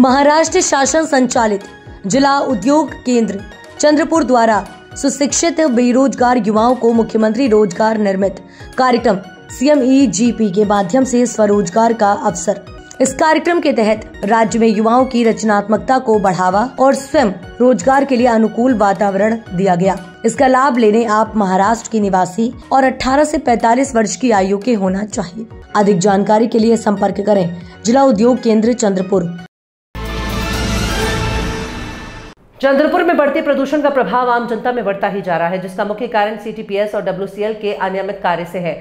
महाराष्ट्र शासन संचालित जिला उद्योग केंद्र चंद्रपुर द्वारा सुशिक्षित बेरोजगार युवाओं को मुख्यमंत्री रोजगार निर्मित कार्यक्रम CMEGP के माध्यम से स्वरोजगार का अवसर। इस कार्यक्रम के तहत राज्य में युवाओं की रचनात्मकता को बढ़ावा और स्वयं रोजगार के लिए अनुकूल वातावरण दिया गया। इसका लाभ लेने आप महाराष्ट्र के निवासी और 18 से 45 वर्ष की आयु के होना चाहिए। अधिक जानकारी के लिए संपर्क करें जिला उद्योग केंद्र चंद्रपुर। चंद्रपुर में बढ़ते प्रदूषण का प्रभाव आम जनता में बढ़ता ही जा रहा है, जिसका मुख्य कारण CTPS और WCL के अनियमित कार्य से है।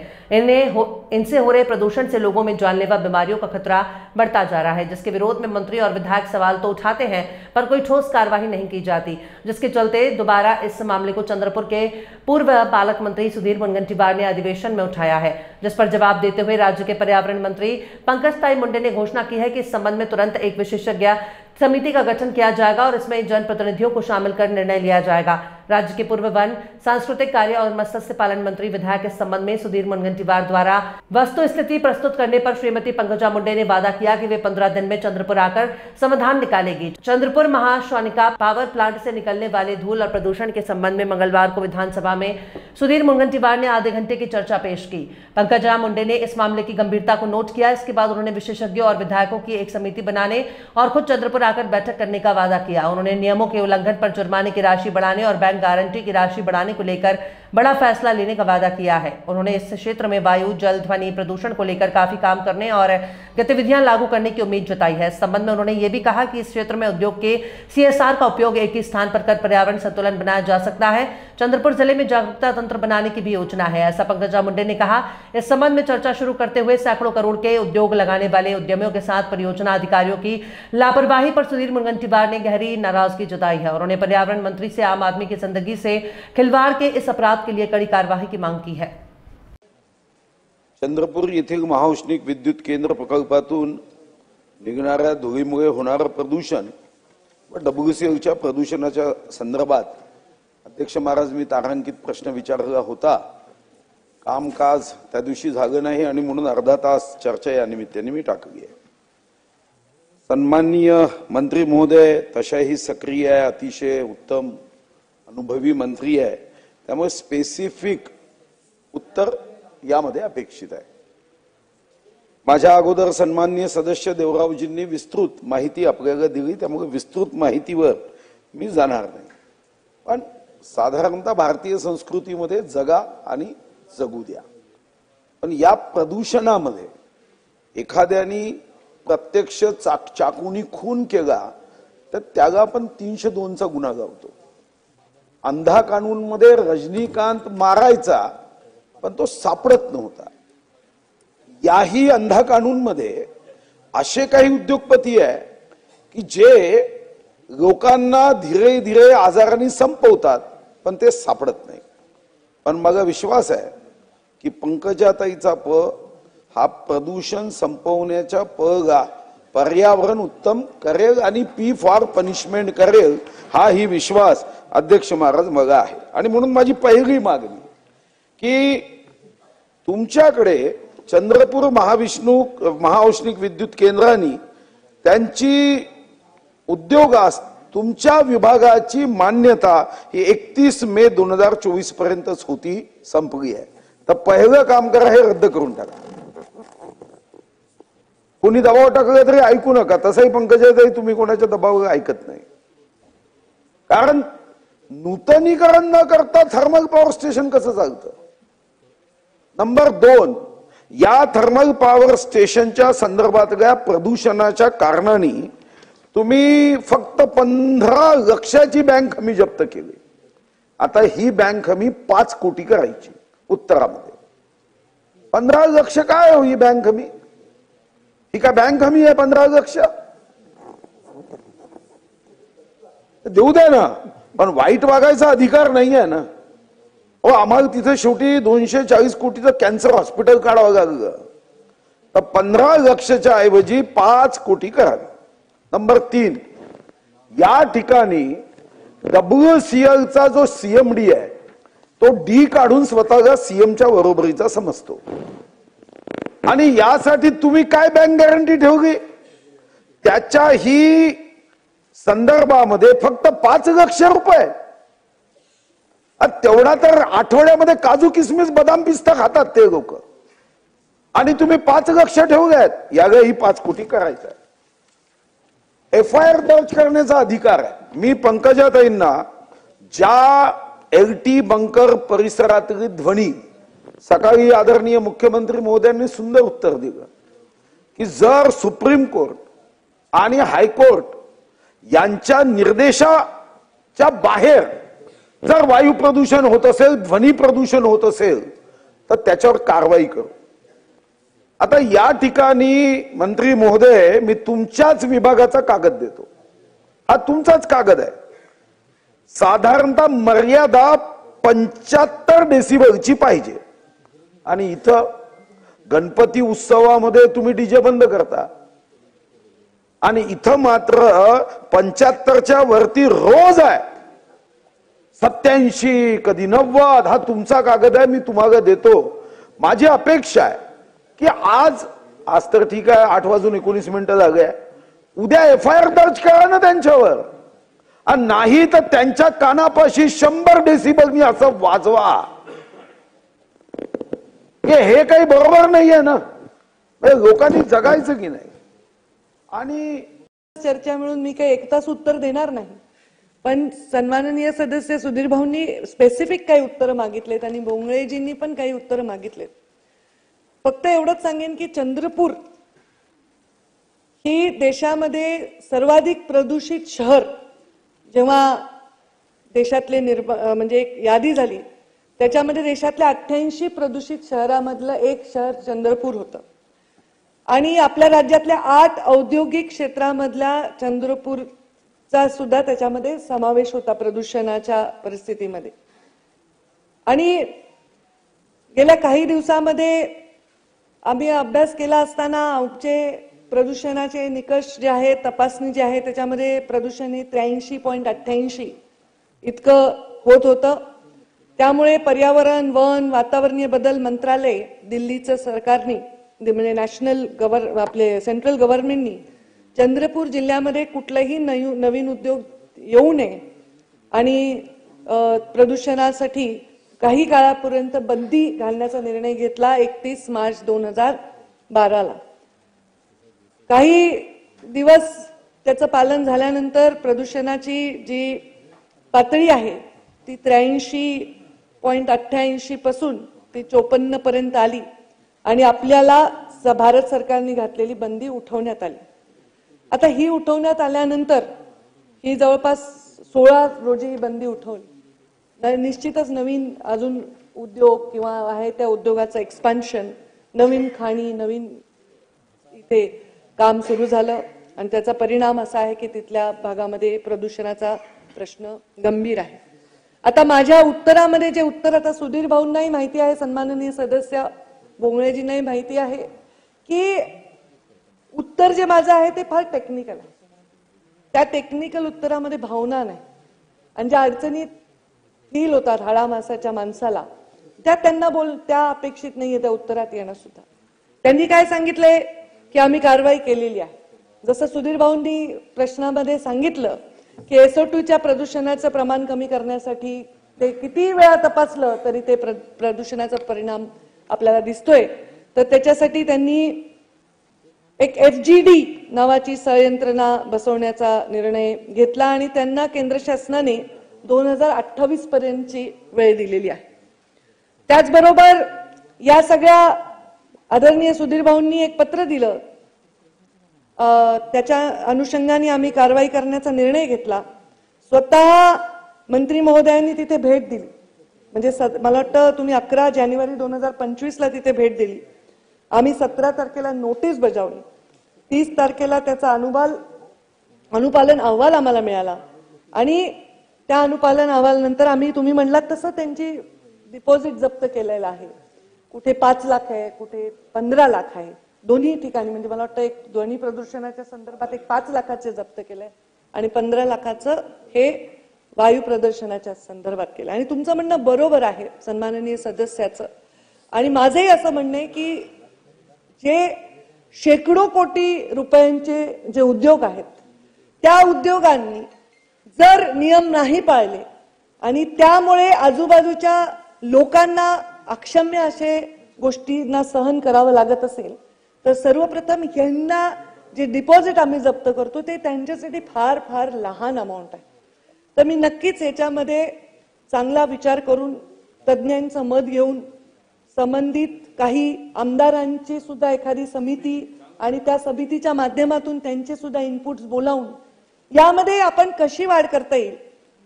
इनसे हो रहे प्रदूषण से लोगों में जानलेवा बीमारियों का खतरा बढ़ता जा रहा है, जिसके विरोध में मंत्री और विधायक सवाल तो उठाते हैं पर कोई ठोस कार्यवाही नहीं की जाती, जिसके चलते दोबारा इस मामले को चंद्रपुर के पूर्व पालक मंत्री सुधीर मुनगंटीवार ने अधिवेशन में उठाया है, जिस पर जवाब देते हुए राज्य के पर्यावरण मंत्री पंकज ताई मुंडे ने घोषणा की है कि इस संबंध में तुरंत एक विशेषज्ञ समिति का गठन किया जाएगा और इसमें जनप्रतिनिधियों को शामिल कर निर्णय लिया जाएगा। राज्य के पूर्व वन, सांस्कृतिक कार्य और मत्स्य पालन मंत्री विधायक इस संबंध में सुधीर मुनगंटीवार द्वारा वस्तु स्थिति प्रस्तुत करने पर श्रीमती पंकजा मुंडे ने वादा किया कि वे 15 दिन में चंद्रपुर आकर समाधान निकालेगी। चंद्रपुर महाश्वानिका पावर प्लांट से निकलने वाले धूल और प्रदूषण के संबंध में मंगलवार को विधानसभा में सुधीर मुनगंटीवार ने आधे घंटे की चर्चा पेश की। पंकजा मुंडे ने इस मामले की गंभीरता को नोट किया। इसके बाद उन्होंने विशेषज्ञों और विधायकों की एक समिति बनाने और खुद चंद्रपुर आकर बैठक करने का वादा किया। उन्होंने नियमों के उल्लंघन पर जुर्माने की राशि बढ़ाने और बैंक गारंटी की राशि बढ़ाने को लेकर बड़ा फैसला लेने का वादा किया है। उन्होंने इस क्षेत्र में वायु, जल, ध्वनि प्रदूषण को लेकर काफी काम करने और गतिविधियां लागू करने की उम्मीद जताई है। इस संबंध में उन्होंने ये भी कहा कि इस क्षेत्र में उद्योग के CSR का उपयोग एक ही स्थान पर कर पर्यावरण संतुलन बनाया जा सकता है। चंद्रपुर जिले में जागरूकता तंत्र बनाने की भी योजना है, ऐसा पंकजा मुंडे ने कहा। इस संबंध में चर्चा शुरू करते हुए सैकड़ों करोड़ के उद्योग लगाने वाले उद्यमियों के साथ परियोजना अधिकारियों की लापरवाही पर सुधीर मुनगंटीवार ने गहरी नाराजगी जताई है। उन्होंने पर्यावरण मंत्री से आम आदमी की जिंदगी से खिलवाड़ के इस अपराध के लिए कड़ी कार्यवाही की मांग की है। चंद्रपूर येथील महाउष्णिक विद्युत केंद्र प्रकल्पातून निघणाऱ्या धुळीमुळे होणारे प्रदूषण व WCLच्या प्रदूषणाच्या संदर्भात अध्यक्ष महाराज मी तारांकित प्रश्न विचारला होता। कामकाज त्या दिवशी झालं नाही आणि म्हणून अर्धा तास चर्चा या निमित्ताने मी टाकली आहे। सन्माननीय मंत्री महोदय तशाही सक्रिय आहे, अतिशय उत्तम अनुभवी मंत्री आहे, त्यामुळे स्पेसिफिक उत्तर यामध्ये अपेक्षित आहे। माझ्या अगोदर सन्माननीय सदस्य देवरावजींनी विस्तृत माहिती आपल्याला दिली, त्यामुळे विस्तृत माहितीवर मी जाणार नाही, पण साधारणतः भारतीय संस्कृतीमध्ये जगा आणि जगू द्या। पण या प्रदूषणामध्ये एखाद्याने प्रत्यक्ष चाकूनी खून केला तर त्याला पण 302 चा गुन्हा गावतो। अंधा कानून मध्ये रजनीकांत मारायचा पण तो सापडत नव्हता। याही अंधा कानून मध्ये असे काही उद्योगपती आहे की जे लोकांना धीरे धीरे आजारांनी संपवतात पण ते सापडत नाही। पण मला विश्वास आहे की पंकजाताईचा हा प्रदूषण संपवण्याच्या पळला पर्यावरण उत्तम करेल आणि P फॉर पनिशमेंट करेल, हा ही विश्वास अध्यक्ष महाराज मला आहे। आणि म्हणून माझी पहिली मागणी की तुमच्याकडे चंद्रपूर महाउष्णिक विद्युत केंद्राने त्यांची उद्योगास तुमच्या विभागाची मान्यता ही 31 मे 2024 पर्यंतच होती, संपली आहे। तर पहिलं काम करा, हे रद्द करून टाका। कोणी दबाव टाकला तरी ऐकू नका, तसंही पंकजाताई तुम्ही कोणाच्या दबावाला ऐकत नाही। कारण नूतनीकरण न करता थर्मल पॉवर स्टेशन कसं चालतं? नंबर 2, या थर्मल पॉवर स्टेशनच्या संदर्भातल्या प्रदूषणाच्या कारणाने तुम्ही फक्त 15 लक्षाची बँक हमी जप्त केली। आता ही बँक हमी 5 कोटी करायची उत्तरामध्ये। 15 लक्ष काय हो ही बँक हमी? ही काय बँक हमी आहे 15 लक्ष? देऊ द्या ना, पण वाईट वागायचा अधिकार नाही आहे ना। हो, आम्हाला तिथे शेवटी 240 कोटीचं कॅन्सर हॉस्पिटल काढावं लागलं, तर 15 लक्षच्या ऐवजी 5 कोटी करावी। नंबर 3, या ठिकाणी WCLचा जो CMD आहे तो D काढून स्वतःला CMच्या बरोबरीचा समजतो। आणि यासाठी तुम्ही काय बँक गॅरंटी ठेवली? त्याच्याही संदर्भामध्ये फक्त 5 लाख रुपये, तेवढा तर आठवड्यामध्ये काजू किसमिस बदाम पिस्ता खातात ते लोक, आणि तुम्ही 5 लाख ठेवल्यात. यावेळी 5 कोटी करायचं आहे. FIR दर्ज करण्याचा अधिकार आहे. मी पंकजाताईंना ज्या LT बंकर परिसरातील ध्वनी सकाळी आदरणीय मुख्यमंत्री महोदयांनी सुंदर उत्तर दिलं की जर सुप्रीम कोर्ट आणि हायकोर्ट यांच्या निर्देशाच्या बाहेर जर वायू प्रदूषण होत असेल, ध्वनी प्रदूषण होत असेल, तर त्याच्यावर कारवाई करू. आता या ठिकाणी मंत्री महोदय, मी तुमच्याच विभागाचा कागद देतो. हा तुमचाच कागद आहे. साधारणतः मर्यादा 75 डेसिबलची पाहिजे, आणि इथं गणपती उत्सवामध्ये तुम्ही डीजे बंद करता, आणि इथं मात्र 75च्या वरती रोज आहे. 87 कधी 90. हा तुमचा कागद आहे, मी तुम्हाला देतो. माझी अपेक्षा आहे की आज तर ठीक आहे, 8:19 झाले, उद्या FIR दर्ज करा ना त्यांच्यावर, आणि नाही तर त्यांच्या कानापाशी 100 डेसिबल मी असं वाजवा. हे काही बरोबर नाहीये ना. लोकांनी जगायचं की नाही. आणि चर्चा मिळून मी काही 1 तास उत्तर देणार नाही, पण सन्माननीय सदस्य सुधीर भाऊंनी स्पेसिफिक काही उत्तर मागितलेत आणि बोंगळेजींनी पण काही उत्तर मागितलेत. फक्त एवढंच सांगेन की चंद्रपूर ही देशामध्ये सर्वाधिक प्रदूषित शहर जेव्हा देशातले म्हणजे एक यादी झाली, त्याच्यामध्ये देशातल्या 88 प्रदूषित शहरामधलं एक शहर चंद्रपूर होतं, आणि आपल्या राज्यातल्या 8 औद्योगिक क्षेत्रामधल्या चंद्रपूरचा सुद्धा त्याच्यामध्ये समावेश होता प्रदूषणाच्या परिस्थितीमध्ये. आणि गेल्या काही दिवसामध्ये आम्ही अभ्यास केला असताना आमचे प्रदूषणाचे निकष जे आहे, तपासणी जी आहे, त्याच्यामध्ये प्रदूषण हे 83.88 इतकं होत होतं. त्यामुळे पर्यावरण, वन, वातावरणीय बदल मंत्रालय दिल्लीचं सरकारने म्हणजे आपले सेंट्रल गव्हर्नमेंटनी चंद्रपूर जिल्ह्यामध्ये कुठलाही नवीन उद्योग येऊ नये आणि प्रदूषणासाठी काही काळापर्यंत बंदी घालण्याचा निर्णय घेतला 31 मार्च 2012ला. काही दिवस त्याचं पालन झाल्यानंतर प्रदूषणाची जी पातळी आहे ती 83.88 पासून ती 54 पर्यंत आली, आणि आपल्याला भारत सरकारने घातलेली बंदी उठवण्यात आली. आता ही उठवण्यात आल्यानंतर ही जवळपास 16 रोजी ही बंदी उठवली. निश्चितच नवीन अजून उद्योग किंवा आहे त्या उद्योगाचं एक्सपान्शन, नवीन खाणी, नवीन इथे काम सुरू झालं, आणि त्याचा परिणाम असा आहे की तिथल्या भागामध्ये प्रदूषणाचा प्रश्न गंभीर आहे. आता माझ्या उत्तरामध्ये जे उत्तर आता सुधीर भाऊंनाही माहिती आहे, सन्माननीय सदस्य बोंगळेजींनाही माहिती आहे की उत्तर जे माझं आहे ते फार टेक्निकल आहे. त्या टेक्निकल उत्तरामध्ये भावना नाही, आणि ज्या अडचणीत फील होतात हाडामासाच्या माणसाला त्या अपेक्षित नाहीये त्या उत्तरात येणं सुद्धा. त्यांनी काय सांगितलंय की आम्ही कारवाई केलेली आहे. जसं सुधीर भाऊंनी प्रश्नामध्ये सांगितलं की SO2च्या प्रदूषणाचं प्रमाण कमी करण्यासाठी ते किती वेळा तपासलं तरी ते प्रदूषणाचा परिणाम आपल्याला दिसतोय, तर त्याच्यासाठी त्यांनी एक FGD नावाची संयंत्रणा बसवण्याचा निर्णय घेतला, आणि त्यांना केंद्र शासनाने 2028 पर्यंतची वेळ दिलेली आहे. त्याचबरोबर या सगळ्या आदरणीय सुधीर भाऊंनी एक पत्र दिलं, त्याच्या अनुषंगाने आम्ही कारवाई करण्याचा निर्णय घेतला. स्वतः मंत्री महोदयांनी तिथे भेट दिली, म्हणजे मला वाटतं तुम्ही 11 जानेवारी 2025ला तिथे भेट दिली. आम्ही 17 तारखेला नोटीस बजावली, 30 तारखेला त्याचा अनुपालन अहवाल आम्हाला मिळाला, आणि त्या अनुपालन अहवालानंतर आम्ही तुम्ही म्हणलात तसं त्यांची डिपॉझिट जप्त केलेलं आहे. कुठे 5 लाख आहे, कुठे 15 लाख आहे, दोन्ही ठिकाणी. म्हणजे मला वाटतं एक ध्वनी प्रदूषणाच्या संदर्भात एक 5 लाखाचे जप्त केलंय, आणि 15 लाखाचं हे वायू प्रदूषणाच्या संदर्भात केलं. आणि तुमचं म्हणणं बरोबर आहे सन्माननीय सदस्याचं, आणि माझंही असं म्हणणं आहे की जे शेकडो कोटी रुपयांचे जे उद्योग आहेत त्या उद्योगांनी जर नियम नाही पाळले आणि त्यामुळे आजूबाजूच्या लोकांना अक्षम्य असे गोष्टींना सहन करावं लागत असेल तर सर्वप्रथम यांना जे डिपॉझिट आम्ही जप्त करतो ते त्यांच्यासाठी फार फार लहान अमाऊंट आहे. तर मी नक्कीच याच्यामध्ये चांगला विचार करून तज्ज्ञांचं मत घेऊन संबंधित काही आमदारांची सुद्धा एखादी समिती आणि त्या समितीच्या माध्यमातून त्यांचे सुद्धा इनपुट्स बोलावून यामध्ये आपण कशी वाढ करता येईल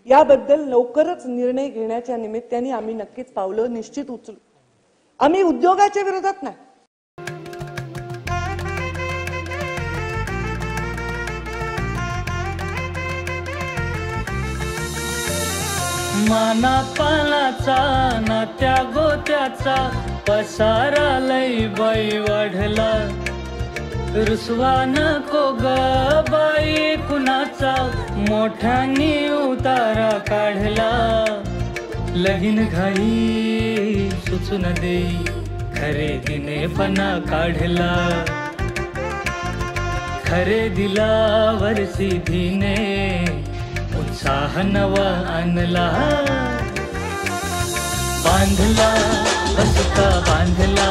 याबद्दल लवकरच निर्णय घेण्याच्या निमित्ताने आम्ही नक्कीच पावलं निश्चित उचलू. आम्ही उद्योगाच्या विरोधात नाही. माना पानाचा ना त्या गोत्याचा पसारा लई बाई वाढला. रुसवा नको ग बाई कुणाचा मोठ्यानी उतारा काढला. लगीन घाई सुचून देई खरेदीने पणा काढला. खरेदीला वरसी धीने उत्साह नवा आणला. बांधला बसका बांधला